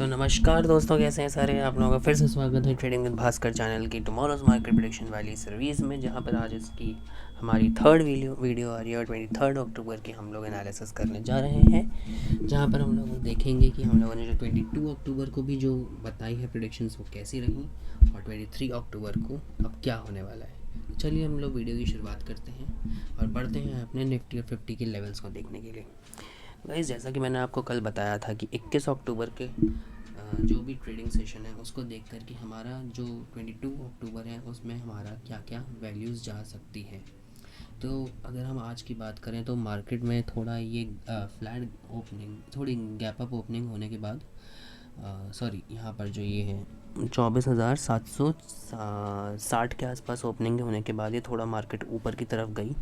नमस्कार दोस्तों, कैसे हैं सारे। आप लोगों का फिर से स्वागत है ट्रेडिंग विद भास्कर चैनल की टुमारोज मार्केट प्रेडिक्शन वाली सर्विस में, जहां पर आज इसकी हमारी थर्ड वीडियो आ रही है और 23 अक्टूबर की हम लोग एनालिसिस करने जा रहे हैं। जहां पर हम लोग देखेंगे कि हम लोगों ने जो 22 अक्टूबर को भी जो बताई है प्रेडिक्शंस वो कैसी रही और 23 अक्टूबर को अब क्या होने वाला है। चलिए हम लोग वीडियो की शुरुआत करते हैं और बढ़ते हैं अपने निफ्टी और 50 के लेवल्स को देखने के लिए। गाइस, जैसा कि मैंने आपको कल बताया था कि 21 अक्टूबर के जो भी ट्रेडिंग सेशन है उसको देख कर कि हमारा जो 22 अक्टूबर है उसमें हमारा क्या क्या वैल्यूज़ जा सकती है। तो अगर हम आज की बात करें तो मार्केट में थोड़ा ये फ्लैट ओपनिंग, थोड़ी गैप अप ओपनिंग होने के बाद यहाँ पर जो ये है 24,760 के आसपास ओपनिंग होने के बाद ये थोड़ा मार्केट ऊपर की तरफ गई।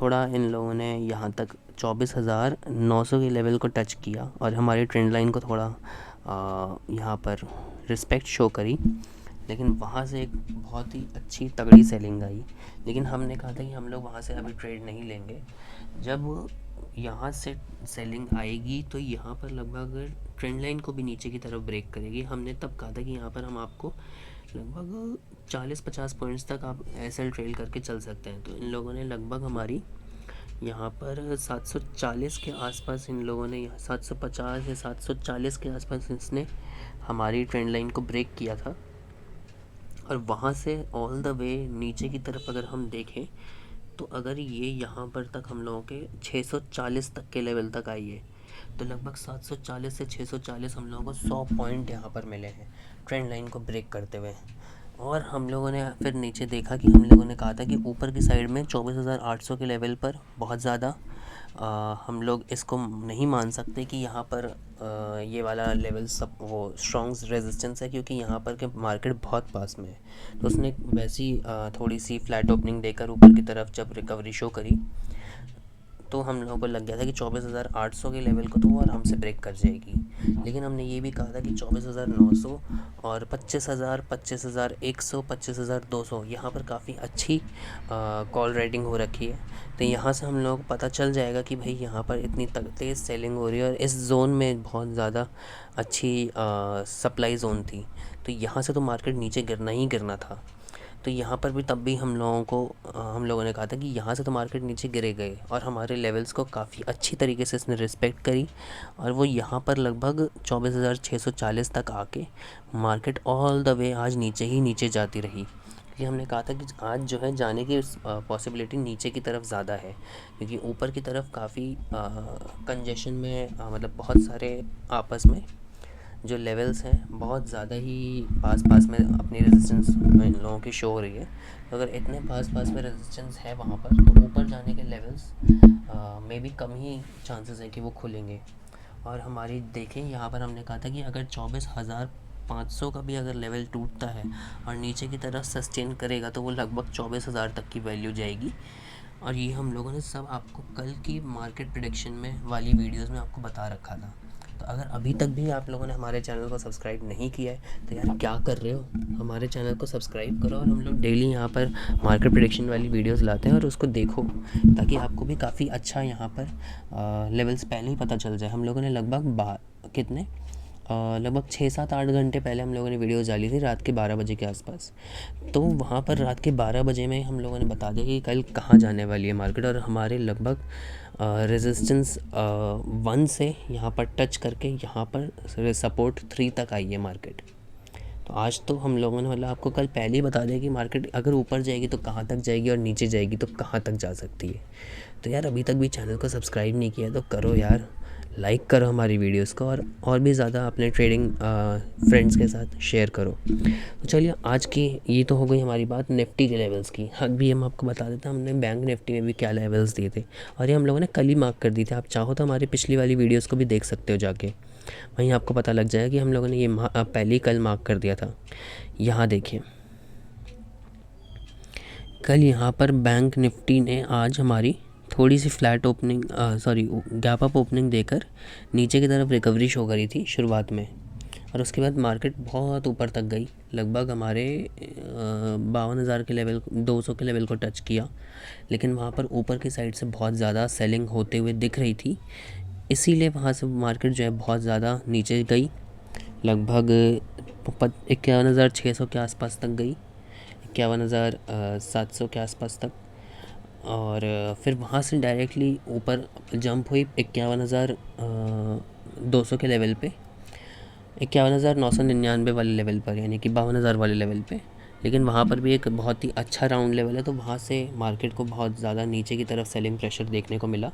थोड़ा इन लोगों ने यहाँ तक 24,900 के लेवल को टच किया और हमारी ट्रेंड लाइन को थोड़ा यहाँ पर रिस्पेक्ट शो करी, लेकिन वहाँ से एक बहुत ही अच्छी तगड़ी सेलिंग आई। लेकिन हमने कहा था कि हम लोग वहाँ से अभी ट्रेड नहीं लेंगे। जब यहाँ से सेलिंग आएगी तो यहाँ पर लगभग ट्रेंड लाइन को भी नीचे की तरफ ब्रेक करेगी। हमने तब कहा था कि यहाँ पर हम आपको लगभग 40-50 पॉइंट्स तक आप एसएल ट्रेल करके चल सकते हैं। तो इन लोगों ने लगभग हमारी यहाँ पर 740 के आसपास, इन लोगों ने यहाँ 750 या 740 के आसपास इसने हमारी ट्रेंड लाइन को ब्रेक किया था। और वहाँ से ऑल द वे नीचे की तरफ अगर हम देखें तो अगर ये यहाँ पर तक हम लोगों के 640 तक के लेवल तक आई है तो लगभग 740 से 640 हम लोगों को 100 पॉइंट यहाँ पर मिले हैं ट्रेंड लाइन को ब्रेक करते हुए। और हम लोगों ने फिर नीचे देखा कि हम लोगों ने कहा था कि ऊपर की साइड में 24,800 के लेवल पर बहुत ज़्यादा हम लोग इसको नहीं मान सकते कि यहाँ पर ये वाला लेवल सब वो स्ट्रॉन्ग रेजिस्टेंस है, क्योंकि यहाँ पर के मार्केट बहुत पास में है। तो उसने वैसी थोड़ी सी फ्लैट ओपनिंग देकर ऊपर की तरफ जब रिकवरी शो करी तो हम लोगों को लग गया था कि 24,800 के लेवल को तो वो आराम से ब्रेक कर जाएगी। लेकिन हमने ये भी कहा था कि 24,900 और 25,000, 25,100, 25,200 यहाँ पर काफ़ी अच्छी कॉल रेटिंग हो रखी है। तो यहाँ से हम लोगों को पता चल जाएगा कि भाई यहाँ पर इतनी तेज़ सेलिंग हो रही है और इस जोन में बहुत ज़्यादा अच्छी सप्लाई जोन थी। तो यहाँ से तो मार्केट नीचे गिरना ही गिरना था। तो यहाँ पर भी तब भी हम लोगों ने कहा था कि यहाँ से तो मार्केट नीचे गिरे गए और हमारे लेवल्स को काफ़ी अच्छी तरीके से इसने रिस्पेक्ट करी और वो यहाँ पर लगभग 24,640 तक आके मार्केट ऑल द वे आज नीचे ही नीचे जाती रही। क्योंकि हमने कहा था कि आज जो है जाने की पॉसिबिलिटी नीचे की तरफ ज़्यादा है, क्योंकि ऊपर की तरफ काफ़ी कंजेशन में मतलब बहुत सारे आपस में जो लेवल्स हैं बहुत ज़्यादा ही पास पास में अपनी रेजिस्टेंस इन लोगों की शो हो रही है। तो अगर इतने पास पास में रेजिस्टेंस है वहाँ पर तो ऊपर जाने के लेवल्स में भी कम ही चांसेस है कि वो खुलेंगे। और हमारी देखें यहाँ पर हमने कहा था कि अगर 24,500 का भी अगर लेवल टूटता है और नीचे की तरफ सस्टेन करेगा तो वो लगभग 24,000 तक की वैल्यू जाएगी। और ये हम लोगों ने सब आपको कल की मार्केट प्रेडिक्शन में वाली वीडियोस में आपको बता रखा था। तो अगर अभी तक भी आप लोगों ने हमारे चैनल को सब्सक्राइब नहीं किया है तो यार क्या कर रहे हो, हमारे चैनल को सब्सक्राइब करो। और हम लोग डेली यहाँ पर मार्केट प्रेडिक्शन वाली वीडियोस लाते हैं और उसको देखो ताकि आपको भी काफ़ी अच्छा यहाँ पर लेवल्स पहले ही पता चल जाए। हम लोगों ने लगभग 6-7-8 घंटे पहले हम लोगों ने वीडियोस डाली थी रात के 12 बजे के आसपास। तो वहाँ पर रात के 12 बजे में हम लोगों ने बता दिया कि कल कहाँ जाने वाली है मार्केट, और हमारे लगभग रेजिस्टेंस 1 से यहाँ पर टच करके यहाँ पर सपोर्ट 3 तक आई है मार्केट। तो आज तो हम लोगों ने मतलब आपको कल पहले ही बता दिया कि मार्केट अगर ऊपर जाएगी तो कहाँ तक जाएगी और नीचे जाएगी तो कहाँ तक जा सकती है। तो यार अभी तक भी चैनल को सब्सक्राइब नहीं किया तो करो यार, लाइक करो हमारी वीडियोस को और भी ज़्यादा अपने ट्रेडिंग फ्रेंड्स के साथ शेयर करो। तो चलिए आज की ये तो हो गई हमारी बात निफ्टी के लेवल्स की। अभी हम आपको बता देते हैं हमने बैंक निफ्टी में भी क्या लेवल्स दिए थे और ये हम लोगों ने कल ही मार्क कर दी थी। आप चाहो तो हमारी पिछली वाली वीडियोज़ को भी देख सकते हो जाके, वहीं आपको पता लग जाएगा कि हम लोगों ने ये पहले ही कल मार्क कर दिया था। यहाँ देखिए कल यहाँ पर बैंक निफ्टी ने आज हमारी थोड़ी सी flat opening gap up opening देकर नीचे की तरफ रिकवरी शो करी थी शुरुआत में, और उसके बाद मार्केट बहुत ऊपर तक गई, लगभग हमारे 52,000 के लेवल 200 के लेवल को टच किया। लेकिन वहाँ पर ऊपर की साइड से बहुत ज़्यादा सेलिंग होते हुए दिख रही थी, इसीलिए वहाँ से मार्केट जो है बहुत ज़्यादा नीचे गई। लगभग 51,600 के आसपास तक गई, 51,700 के आसपास तक। और फिर वहाँ से डायरेक्टली ऊपर जंप हुई 51,200 के लेवल पे, 51,999 वाले लेवल पर, यानी कि 52,000 वाले लेवल पे। लेकिन वहाँ पर भी एक बहुत ही अच्छा राउंड लेवल है, तो वहाँ से मार्केट को बहुत ज़्यादा नीचे की तरफ सेलिंग प्रेशर देखने को मिला।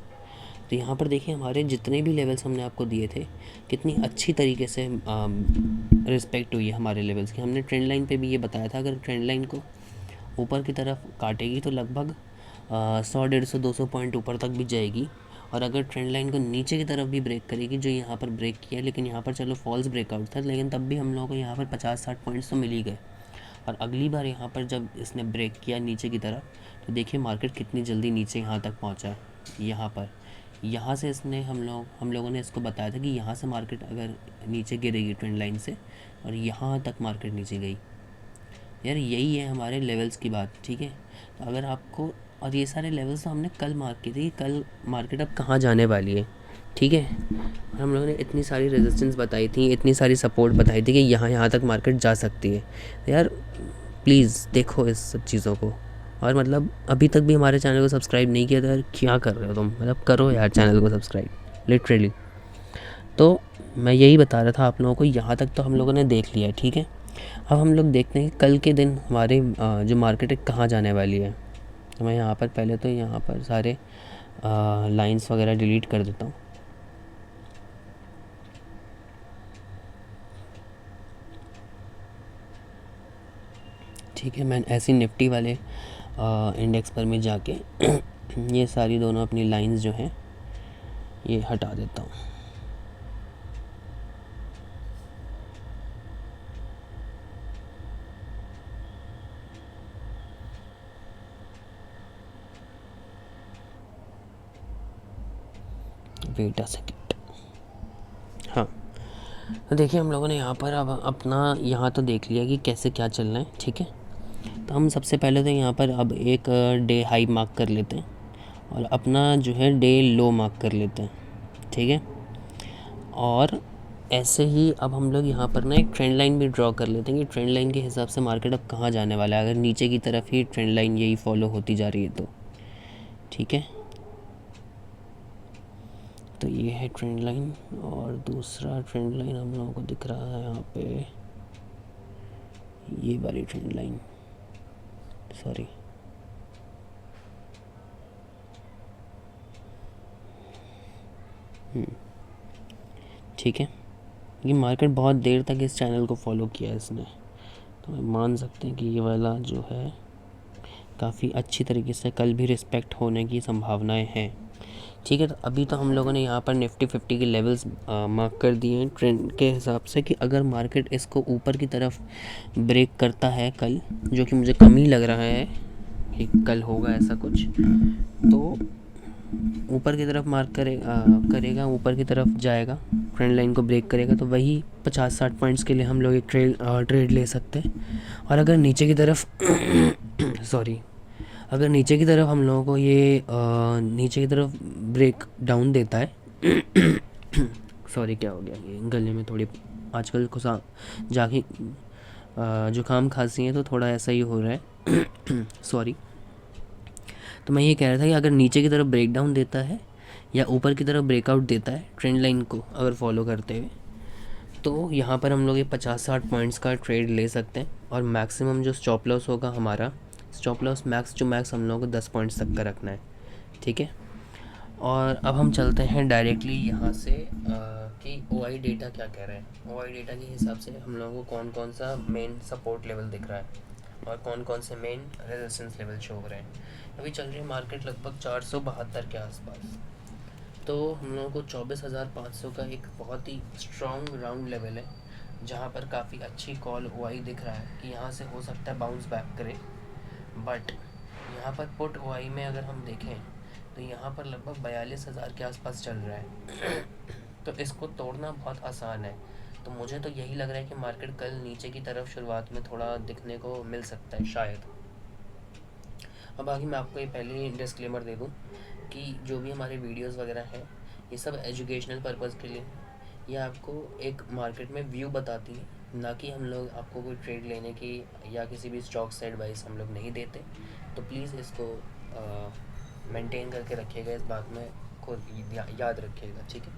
तो यहाँ पर देखिए हमारे जितने भी लेवल्स हमने आपको दिए थे, कितनी अच्छी तरीके से रिस्पेक्ट हुई है हमारे लेवल्स की। हमने ट्रेंड लाइन पे भी ये बताया था, अगर ट्रेंड लाइन को ऊपर की तरफ काटेगी तो लगभग 100, 150, 200 पॉइंट ऊपर तक भी जाएगी। और अगर ट्रेंड लाइन को नीचे की तरफ भी ब्रेक करेगी, जो यहाँ पर ब्रेक किया, लेकिन यहाँ पर चलो फॉल्स ब्रेकआउट था, लेकिन तब भी हम लोगों को यहाँ पर 50-60 पॉइंट्स तो मिल ही गए। और अगली बार यहाँ पर जब इसने ब्रेक किया नीचे की तरफ, तो देखिए मार्केट कितनी जल्दी नीचे यहाँ तक पहुँचा है। यहाँ पर यहाँ से इसने हम लोगों ने इसको बताया था कि यहाँ से मार्केट अगर नीचे गिरेगी ट्रेंड लाइन से, और यहाँ तक मार्केट नीचे गई। यार यही है हमारे लेवल्स की बात, ठीक है। तो अगर आपको, और ये सारे लेवल्स तो हमने कल मार्क किए थे कि कल मार्केट अब कहाँ जाने वाली है, ठीक है। और हम लोगों ने इतनी सारी रेजिस्टेंस बताई थी, इतनी सारी सपोर्ट बताई थी कि यहाँ तक मार्केट जा सकती है। तो यार प्लीज़ देखो इस सब चीज़ों को। और मतलब अभी तक भी हमारे चैनल को सब्सक्राइब नहीं किया तो यार क्या कर रहे हो तुम, मतलब करो यार चैनल को सब्सक्राइब, लिटरली। तो मैं यही बता रहा था आप लोगों को, यहाँ तक तो हम लोगों ने देख लिया है, ठीक है। अब हम लोग देखते हैं कि कल के दिन हमारे जो मार्केट है कहाँ जाने वाली है। तो मैं यहाँ पर पहले तो यहाँ पर सारे लाइंस वगैरह डिलीट कर देता हूँ। ठीक है, मैं ऐसी निफ्टी वाले इंडेक्स पर में जाके ये सारी दोनों अपनी लाइंस जो हैं ये हटा देता हूँ। Wait a second. हाँ, तो देखिए हम लोगों ने यहाँ पर अब अपना यहाँ तो देख लिया कि कैसे क्या चलना है, ठीक है। तो हम सबसे पहले तो यहाँ पर अब एक डे हाई मार्क कर लेते हैं और अपना जो है डे लो मार्क कर लेते हैं, ठीक है। और ऐसे ही अब हम लोग यहाँ पर ना एक ट्रेंड लाइन भी ड्रॉ कर लेते हैं कि ट्रेंड लाइन के हिसाब से मार्केट अब कहाँ जाने वाला है, अगर नीचे की तरफ ही ट्रेंड लाइन यही फॉलो होती जा रही है तो, ठीक है। तो ये है ट्रेंड लाइन, और दूसरा ट्रेंड लाइन हम लोगों को दिख रहा है यहाँ पे, ये वाली ट्रेंड लाइन, सॉरी, ठीक है। ये मार्केट बहुत देर तक इस चैनल को फॉलो किया है इसने, तो मान सकते हैं कि ये वाला जो है काफ़ी अच्छी तरीके से कल भी रिस्पेक्ट होने की संभावनाएं हैं, ठीक है। तो अभी तो हम लोगों ने यहाँ पर निफ्टी 50 के लेवल्स मार्क कर दिए हैं ट्रेंड के हिसाब से कि अगर मार्केट इसको ऊपर की तरफ ब्रेक करता है कल, जो कि मुझे कम ही लग रहा है कि कल होगा ऐसा कुछ, तो ऊपर की तरफ मार्क करेगा, ऊपर की तरफ जाएगा, ट्रेंड लाइन को ब्रेक करेगा, तो वही 50-60 पॉइंट्स के लिए हम लोग एक ट्रेड ले सकते हैं। और अगर नीचे की तरफ सॉरी, अगर नीचे की तरफ हम लोगों को ये नीचे की तरफ ब्रेक डाउन देता है सॉरी क्या हो गया, ये गले में थोड़ी आजकल खुशा जाके जुकाम खांसी है, तो थोड़ा ऐसा ही हो रहा है सॉरी। तो मैं ये कह रहा था कि अगर नीचे की तरफ ब्रेक डाउन देता है या ऊपर की तरफ ब्रेकआउट देता है ट्रेंड लाइन को अगर फॉलो करते हुए, तो यहाँ पर हम लोग ये 50-60 पॉइंट्स का ट्रेड ले सकते हैं। और मैक्सिमम जो स्टॉप लॉस होगा हमारा, स्टॉप लॉस मैक्स हम लोगों को 10 पॉइंट्स तक का रखना है, ठीक है। और अब हम चलते हैं डायरेक्टली यहाँ से कि OI डेटा क्या कह रहे हैं। OI डेटा के हिसाब से हम लोगों को कौन कौन सा मेन सपोर्ट लेवल दिख रहा है और कौन कौन से मेन रेजिस्टेंस लेवल शो हो रहे हैं। अभी चल रही है मार्केट लगभग 472 के आसपास, तो हम लोगों को 24,500 का एक बहुत ही स्ट्रॉन्ग राउंड लेवल है, जहाँ पर काफ़ी अच्छी कॉल OI दिख रहा है कि यहाँ से हो सकता है बाउंस बैक करे। बट यहाँ पर पुट OI में अगर हम देखें तो यहाँ पर लगभग 42,000 के आसपास चल रहा है तो इसको तोड़ना बहुत आसान है। तो मुझे तो यही लग रहा है कि मार्केट कल नीचे की तरफ शुरुआत में थोड़ा दिखने को मिल सकता है शायद। अब बाकी मैं आपको ये पहले ही डिस्क्लेमर दे दूँ कि जो भी हमारे वीडियोस वगैरह हैं ये सब एजुकेशनल पर्पज़ के लिए, ये आपको एक मार्केट में व्यू बताती है, ना कि हम लोग आपको कोई ट्रेड लेने की या किसी भी स्टॉक से एडवाइस हम लोग नहीं देते। तो प्लीज़ इसको मेंटेन करके रखिएगा, इस बात में खुद याद रखिएगा, ठीक है।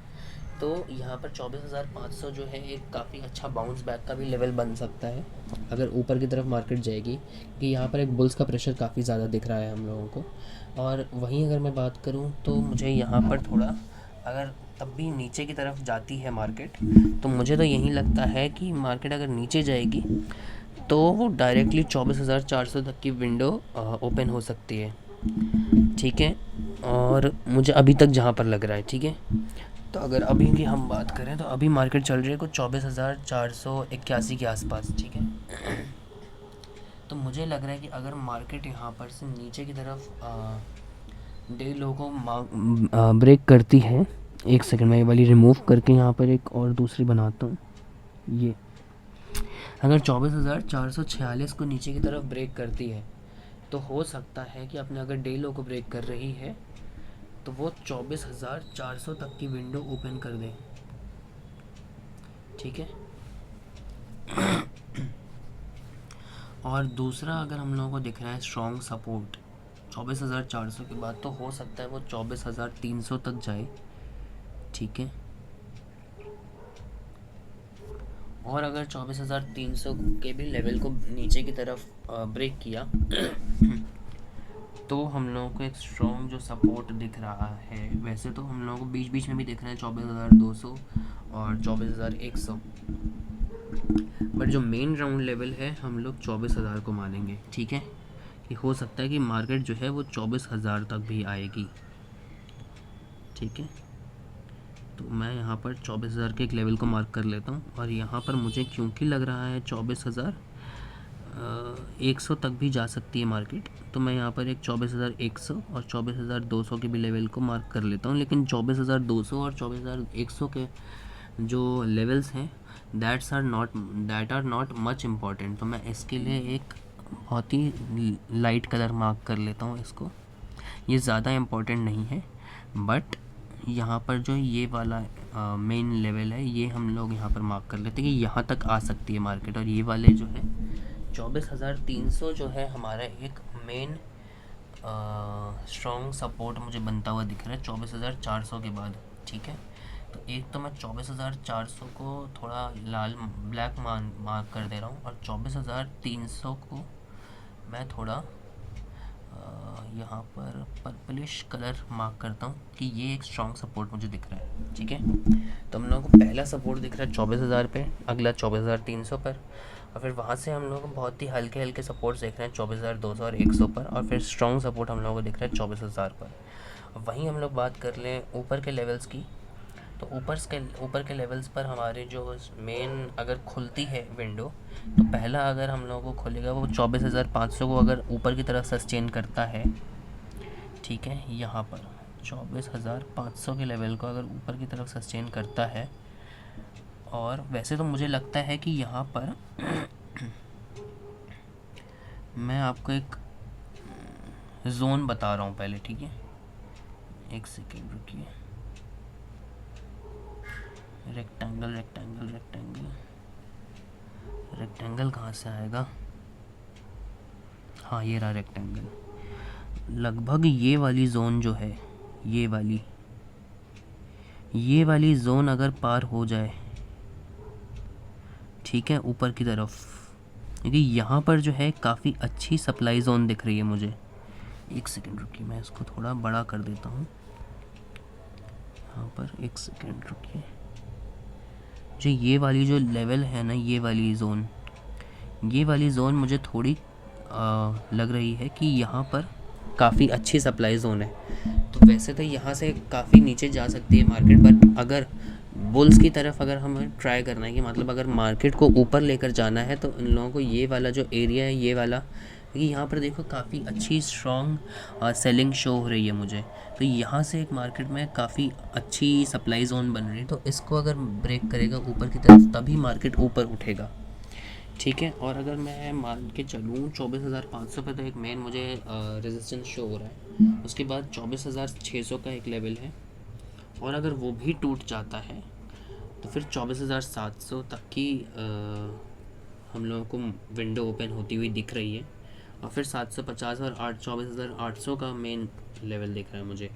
तो यहाँ पर 24,500 जो है एक काफ़ी अच्छा बाउंस बैक का भी लेवल बन सकता है अगर ऊपर की तरफ मार्केट जाएगी, कि यहाँ पर एक बुल्स का प्रेशर काफ़ी ज़्यादा दिख रहा है हम लोगों को। और वहीं अगर मैं बात करूँ तो मुझे यहाँ पर थोड़ा, अगर तब भी नीचे की तरफ जाती है मार्केट, तो मुझे तो यही लगता है कि मार्केट अगर नीचे जाएगी तो वो डायरेक्टली 24,400 तक की विंडो ओपन हो सकती है, ठीक है। और मुझे अभी तक जहाँ पर लग रहा है, ठीक है। तो अगर अभी की हम बात करें तो अभी मार्केट चल रही है कुछ 24,481 के आसपास, ठीक है। तो मुझे लग रहा है कि अगर मार्केट यहाँ पर से नीचे की तरफ डे लो को ब्रेक करती है, एक सेकंड में ये वाली रिमूव करके यहाँ पर एक और दूसरी बनाता हूँ। ये अगर 24,446 को नीचे की तरफ ब्रेक करती है तो हो सकता है कि अपने अगर डे लो को ब्रेक कर रही है तो वो 24,400 तक की विंडो ओपन कर दे, ठीक है। और दूसरा, अगर हम लोगों को दिख रहा है स्ट्रॉन्ग सपोर्ट 24,400 के बाद, तो हो सकता है वो 24,300 तक जाए, ठीक है। और अगर 24,300 के भी लेवल को नीचे की तरफ ब्रेक किया तो हम लोगों को एक स्ट्रॉन्ग जो सपोर्ट दिख रहा है, वैसे तो हम लोगों को बीच बीच में भी दिख रहा है 24,200 और 24,100, बट जो मेन राउंड लेवल है हम लोग 24,000 को मानेंगे, ठीक है। कि हो सकता है कि मार्केट जो है वो 24,000 तक भी आएगी, ठीक है। तो मैं यहाँ पर 24,000 के एक लेवल को मार्क कर लेता हूँ, और यहाँ पर मुझे क्योंकि लग रहा है 24,100 तक भी जा सकती है मार्केट, तो मैं यहाँ पर एक 24,100 और 24,200 के भी लेवल को मार्क कर लेता हूँ। लेकिन 24,200 और 24,100 के जो लेवल्स हैं that are not much important, तो मैं इसके लिए एक बहुत ही लाइट कलर मार्क कर लेता हूँ इसको। ये ज़्यादा इम्पॉर्टेंट नहीं है, बट यहाँ पर जो ये वाला मेन लेवल है ये हम लोग यहाँ पर मार्क कर लेते हैं कि यहाँ तक आ सकती है मार्केट। और ये वाले जो है 24,300 जो है हमारा एक मेन स्ट्रॉन्ग सपोर्ट मुझे बनता हुआ दिख रहा है 24,400 के बाद, ठीक है। तो एक तो मैं 24,400 को थोड़ा लाल ब्लैक मार्क कर दे रहा हूँ, और 24,300 को मैं थोड़ा यहाँ पर पर्पलिश कलर मार्क करता हूँ कि ये एक स्ट्रॉन्ग सपोर्ट मुझे दिख रहा है, ठीक है। तो हम लोगों को पहला सपोर्ट दिख रहा है 24,000 पे, अगला 24,300 पर, और फिर वहाँ से हम लोगों को बहुत ही हल्के हल्के सपोर्ट्स देख रहे हैं 24,200 और 100 पर, और फिर स्ट्रॉन्ग सपोर्ट हम लोगों को दिख रहा है 24,000 पर। वहीं हम लोग बात कर लें ऊपर के लेवल्स की, तो ऊपर के लेवल्स पर हमारे जो मेन अगर खुलती है विंडो, तो पहला अगर हम लोगों को खुलेगा वो 24,500 को अगर ऊपर की तरफ सस्टेन करता है, ठीक है। यहाँ पर 24,500 के लेवल को अगर ऊपर की तरफ सस्टेन करता है, और वैसे तो मुझे लगता है कि यहाँ पर मैं आपको एक जोन बता रहा हूँ पहले, ठीक है। एक सेकेंड रुकिए, रेक्टेंगल रेक्टेंगल रेक्टेंगल रेक्टेंगल कहाँ से आएगा, हाँ ये रहा रेक्टेंगल। लगभग ये वाली जोन जो है, ये वाली जोन अगर पार हो जाए, ठीक है, ऊपर की तरफ, क्योंकि यहाँ पर जो है काफ़ी अच्छी सप्लाई जोन दिख रही है मुझे। एक सेकेंड रुकिए, मैं इसको थोड़ा बड़ा कर देता हूँ यहाँ पर, एक सेकेंड रुकिए। जो ये वाली जो लेवल है ना, ये वाली ज़ोन मुझे थोड़ी लग रही है कि यहाँ पर काफ़ी अच्छी सप्लाई ज़ोन है। तो वैसे तो यहाँ से काफ़ी नीचे जा सकती है मार्केट, पर अगर बुल्स की तरफ अगर हमें ट्राई करना है कि मतलब अगर मार्केट को ऊपर लेकर जाना है, तो इन लोगों को ये वाला जो एरिया है, ये वाला, क्योंकि यहाँ पर देखो काफ़ी अच्छी स्ट्रॉन्ग सेलिंग शो हो रही है मुझे, तो यहाँ से एक मार्केट में काफ़ी अच्छी सप्लाई जोन बन रही है। तो इसको अगर ब्रेक करेगा ऊपर की तरफ तभी मार्केट ऊपर उठेगा, ठीक है। और अगर मैं मान के चलूँ 24,500 पे, तो एक मेन मुझे रेजिस्टेंस शो हो रहा है, उसके बाद 24,600 का एक लेवल है, और अगर वो भी टूट जाता है तो फिर 24,700 तक की हम लोगों को विंडो ओपन होती हुई दिख रही है, और फिर 750 और 24,800 का मेन लेवल दिख रहा है मुझे।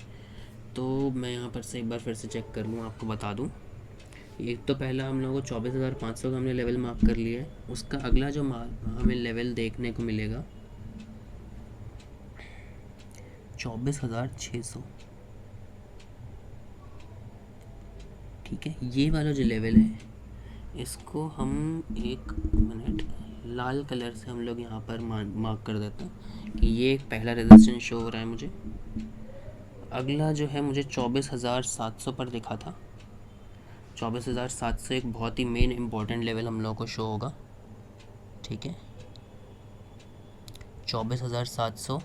तो मैं यहाँ पर से एक बार फिर से चेक कर लूँ, आपको बता दूँ। एक तो पहला हम लोगों को 24,500 का हमने लेवल मार्क कर लिया है। उसका अगला जो हमें लेवल देखने को मिलेगा 24,600, ठीक है। ये वाला जो लेवल है, इसको हम एक मिनट लाल कलर से हम लोग यहाँ पर मार्क कर देते हैं कि ये एक पहला रेजिस्टेंस शो हो रहा है मुझे। अगला जो है मुझे 24,700 पर दिखा था। 24,700 एक बहुत ही मेन इम्पोर्टेंट लेवल हम लोगों को शो होगा, ठीक है। 24,700,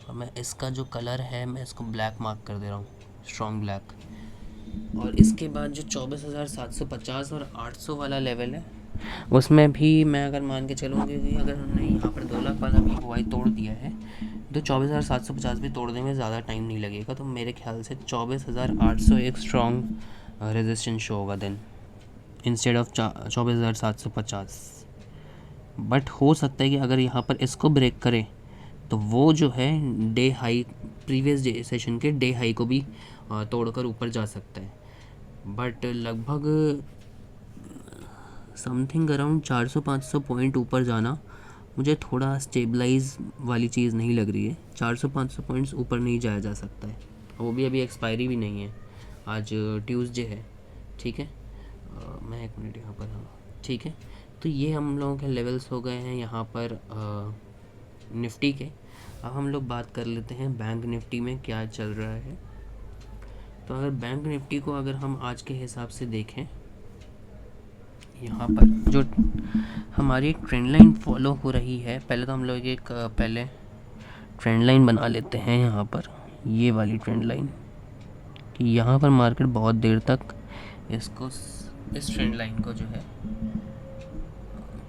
और मैं इसका जो कलर है मैं इसको ब्लैक मार्क कर दे रहा हूँ, स्ट्रॉन्ग ब्लैक। और इसके बाद जो 24,750 और 800 वाला लेवल है, उसमें भी मैं अगर मान के चलूँ कि अगर हमने यहाँ पर 2 लाख वाला भी हुआ तोड़ दिया है, तो 24,750 भी तोड़ने में ज़्यादा टाइम नहीं लगेगा। तो मेरे ख्याल से 24,800 एक स्ट्रॉन्ग रेजिस्टेंस शो होगा देन, इंस्टेड ऑफ 24,750। बट हो सकता है कि अगर यहाँ पर इसको ब्रेक करे तो वो जो है day high, previous day session के डे हाई को भी तोड़कर ऊपर जा सकता है। बट लगभग समथिंग अराउंड 400-500 पॉइंट ऊपर जाना मुझे थोड़ा स्टेबलाइज वाली चीज़ नहीं लग रही है। 400-500 पॉइंट्स ऊपर नहीं जाया जा सकता है, वो भी अभी एक्सपायरी भी नहीं है, आज ट्यूसडे है, ठीक है। मैं एक मिनट यहाँ पर, हाँ ठीक है। तो ये हम लोगों के लेवल्स हो गए हैं यहाँ पर निफ्टी के। अब हम लोग बात कर लेते हैं बैंक निफ्टी में क्या चल रहा है। तो अगर बैंक निफ्टी को अगर हम आज के हिसाब से देखें, यहाँ पर जो हमारी ट्रेंड लाइन फॉलो हो रही है, पहले तो हम लोग एक पहले ट्रेंड लाइन बना लेते हैं यहाँ पर, ये वाली ट्रेंड लाइन, कि यहाँ पर मार्केट बहुत देर तक इसको, इस ट्रेंड लाइन को जो है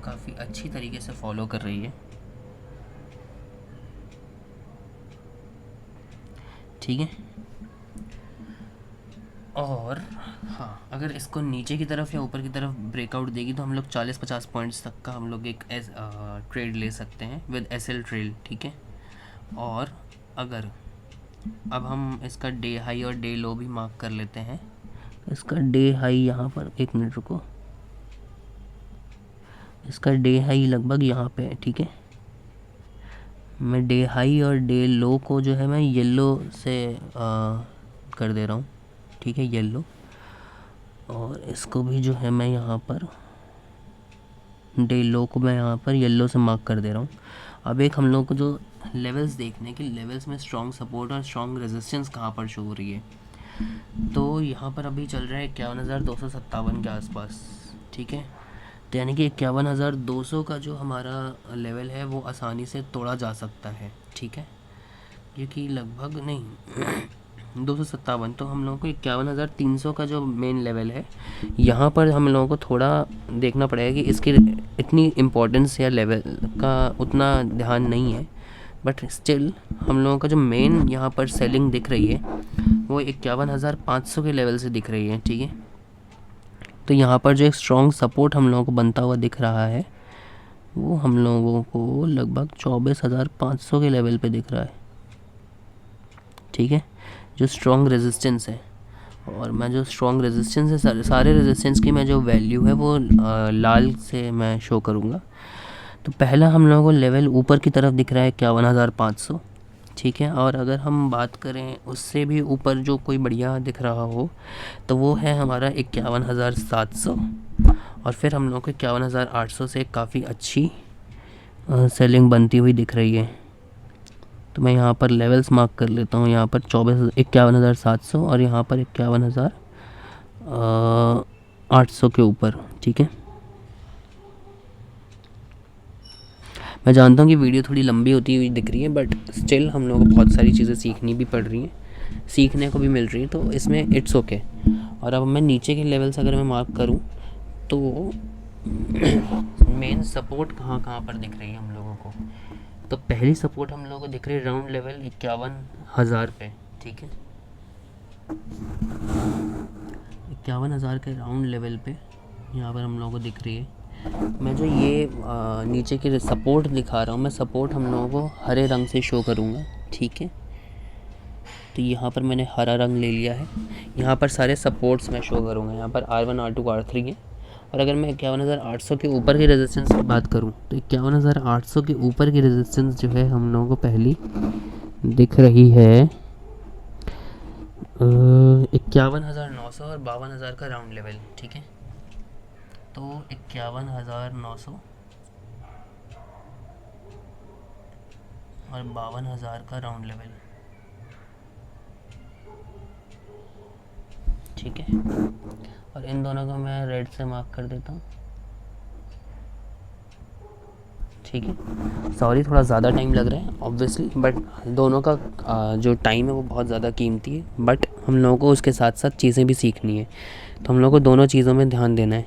काफ़ी अच्छी तरीके से फॉलो कर रही है, ठीक है। और हाँ, अगर इसको नीचे की तरफ या ऊपर की तरफ ब्रेकआउट देगी तो हम लोग 40-50 पॉइंट्स तक का हम लोग एक ट्रेड ले सकते हैं विद एसएल ट्रेड, ठीक है। और अगर अब हम इसका डे हाई और डे लो भी मार्क कर लेते हैं। इसका डे हाई यहाँ पर, एक मिनट रुको, इसका डे हाई लगभग यहाँ पे है, ठीक है। मैं डे हाई और डे लो को जो है मैं येलो से कर दे रहा हूँ, ठीक है, येलो। और इसको भी जो है मैं यहाँ पर डे लो को मैं यहाँ पर येलो से मार्क कर दे रहा हूँ। अब एक हम लोग को जो लेवल्स देखने के, लेवल्स में स्ट्रॉन्ग सपोर्ट और स्ट्रॉन्ग रेजिस्टेंस कहाँ पर शो हो रही है। तो यहाँ पर अभी चल रहा है 51,257 के आसपास, ठीक है। तो यानी कि 51,200 का जो हमारा लेवल है वो आसानी से तोड़ा जा सकता है, ठीक है। क्योंकि लगभग नहीं 257, तो हम लोगों को 51,300 का जो मेन लेवल है, यहाँ पर हम लोगों को थोड़ा देखना पड़ेगा कि इसकी इतनी इम्पोर्टेंस या लेवल का उतना ध्यान नहीं है। बट स्टिल हम लोगों का जो मेन यहाँ पर सेलिंग दिख रही है वो 51,500 के लेवल से दिख रही है, ठीक है। तो यहाँ पर जो एक स्ट्रॉन्ग सपोर्ट हम लोगों को बनता हुआ दिख रहा है वो हम लोगों को लगभग 24,500 के लेवल पे दिख रहा है, ठीक है, जो स्ट्रॉन्ग रेजिस्टेंस है। और मैं जो स्ट्रॉन्ग रेजिस्टेंस है, सारे रेजिस्टेंस की मैं जो वैल्यू है वो लाल से मैं शो करूँगा। तो पहला हम लोगों को लेवल ऊपर की तरफ दिख रहा है 51,500, ठीक है। और अगर हम बात करें उससे भी ऊपर जो कोई बढ़िया दिख रहा हो तो वो है हमारा 51,700, और फिर हम लोगों को 51,800 से काफ़ी अच्छी सेलिंग बनती हुई दिख रही है। तो मैं यहाँ पर लेवल्स मार्क कर लेता हूँ, यहाँ पर 51,700 और यहाँ पर 51,800 के ऊपर, ठीक है। मैं जानता हूँ कि वीडियो थोड़ी लंबी होती हुई दिख रही है, बट स्टिल हम लोगों को बहुत सारी चीज़ें सीखनी भी पड़ रही हैं, सीखने को भी मिल रही है, तो इसमें इट्स ओके। और अब मैं नीचे के लेवल्स अगर मैं मार्क करूँ तो मेन सपोर्ट कहाँ कहाँ पर दिख रही है हम लोगों को। तो पहली सपोर्ट हम लोगों को दिख रही है राउंड लेवल 51,000 पे, ठीक है। 51,000 के राउंड लेवल पे यहाँ पर हम लोगों को दिख रही है। मैं जो ये नीचे की सपोर्ट दिखा रहा हूँ, मैं सपोर्ट हम लोगों को हरे रंग से शो करूँगा, ठीक है। तो यहाँ पर मैंने हरा रंग ले लिया है, यहाँ पर सारे सपोर्ट्स मैं शो करूँगा। यहाँ पर R1 R2 R3 है। और अगर मैं 51,800 के ऊपर की रेजिस्टेंस की बात करूँ तो 51,800 के ऊपर की रेजिस्टेंस जो है हम लोगों को पहली दिख रही है 51,900 और 52,000 का राउंड लेवल, ठीक है। तो 51,900 और 52,000 का राउंड लेवल, ठीक है। और इन दोनों को मैं रेड से मार्क कर देता हूँ, ठीक है। सॉरी थोड़ा ज़्यादा टाइम लग रहा है ऑब्वियसली, बट दोनों का जो टाइम है वो बहुत ज़्यादा कीमती है, बट हम लोगों को उसके साथ साथ चीज़ें भी सीखनी है, तो हम लोगों को दोनों चीज़ों में ध्यान देना है।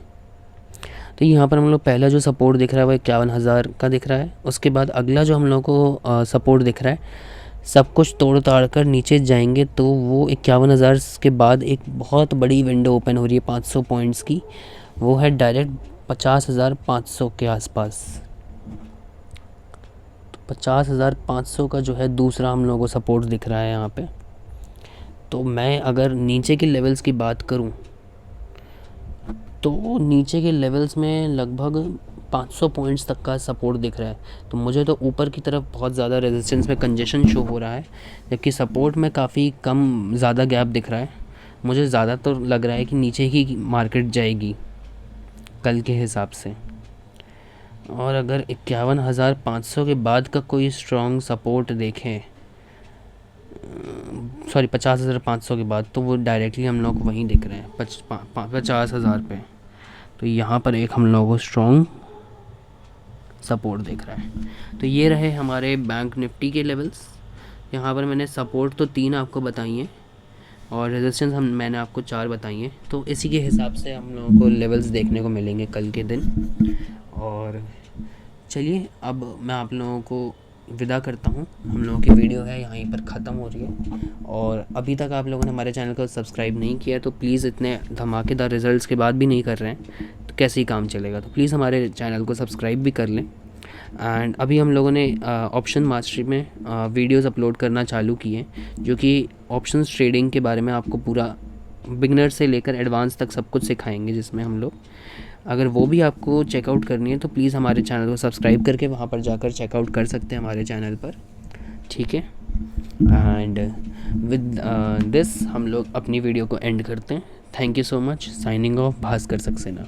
तो यहाँ पर हम लोग पहला जो सपोर्ट दिख रहा है वो 51,000 का दिख रहा है। उसके बाद अगला जो हम लोग को सपोर्ट दिख रहा है, सब कुछ तोड़ ताड़ कर नीचे जाएंगे तो वो 51,000 के बाद एक बहुत बड़ी विंडो ओपन हो रही है 500 पॉइंट्स की, वो है डायरेक्ट 50,500 के आसपास। 50,500 का जो है दूसरा हम लोगों को सपोर्ट दिख रहा है यहाँ पे। तो मैं अगर नीचे के लेवल्स की बात करूँ तो नीचे के लेवल्स में लगभग 500 पॉइंट्स तक का सपोर्ट दिख रहा है। तो मुझे तो ऊपर की तरफ बहुत ज़्यादा रेजिस्टेंस में कंजेशन शो हो रहा है, जबकि सपोर्ट में काफ़ी कम ज़्यादा गैप दिख रहा है। मुझे ज़्यादा तो लग रहा है कि नीचे ही मार्केट जाएगी कल के हिसाब से। और अगर 51,500 के बाद का कोई स्ट्रॉन्ग सपोर्ट देखें, सॉरी 50,500 के बाद, तो वो डायरेक्टली हम लोग को वहीं दिख रहे हैं 50,000 पे। तो यहाँ पर एक हम लोगों को स्ट्रॉन्ग सपोर्ट दिख रहा है। तो ये रहे हमारे बैंक निफ्टी के लेवल्स। यहाँ पर मैंने सपोर्ट तो 3 आपको बताई हैं और रेजिस्टेंस मैंने आपको 4 बताई हैं। तो इसी के हिसाब से हम लोगों को लेवल्स देखने को मिलेंगे कल के दिन। और चलिए अब मैं आप लोगों को विदा करता हूँ। हम लोगों की वीडियो है यहीं पर ख़त्म हो रही है। और अभी तक आप लोगों ने हमारे चैनल को सब्सक्राइब नहीं किया तो प्लीज़, इतने धमाकेदार रिजल्ट्स के बाद भी नहीं कर रहे हैं तो कैसे ही काम चलेगा। तो प्लीज़ हमारे चैनल को सब्सक्राइब भी कर लें। एंड अभी हम लोगों ने ऑप्शन मास्टरी में वीडियोस अपलोड करना चालू किए, जो कि ऑप्शंस ट्रेडिंग के बारे में आपको पूरा बिगनर से लेकर एडवांस तक सब कुछ सिखाएंगे, जिसमें हम लोग, अगर वो भी आपको चेकआउट करनी है तो प्लीज़ हमारे चैनल को सब्सक्राइब करके वहाँ पर जाकर चेकआउट कर सकते हैं हमारे चैनल पर, ठीक है। एंड विद दिस हम लोग अपनी वीडियो को एंड करते हैं। Thank you so much. Signing off, Bhaskar Saxena.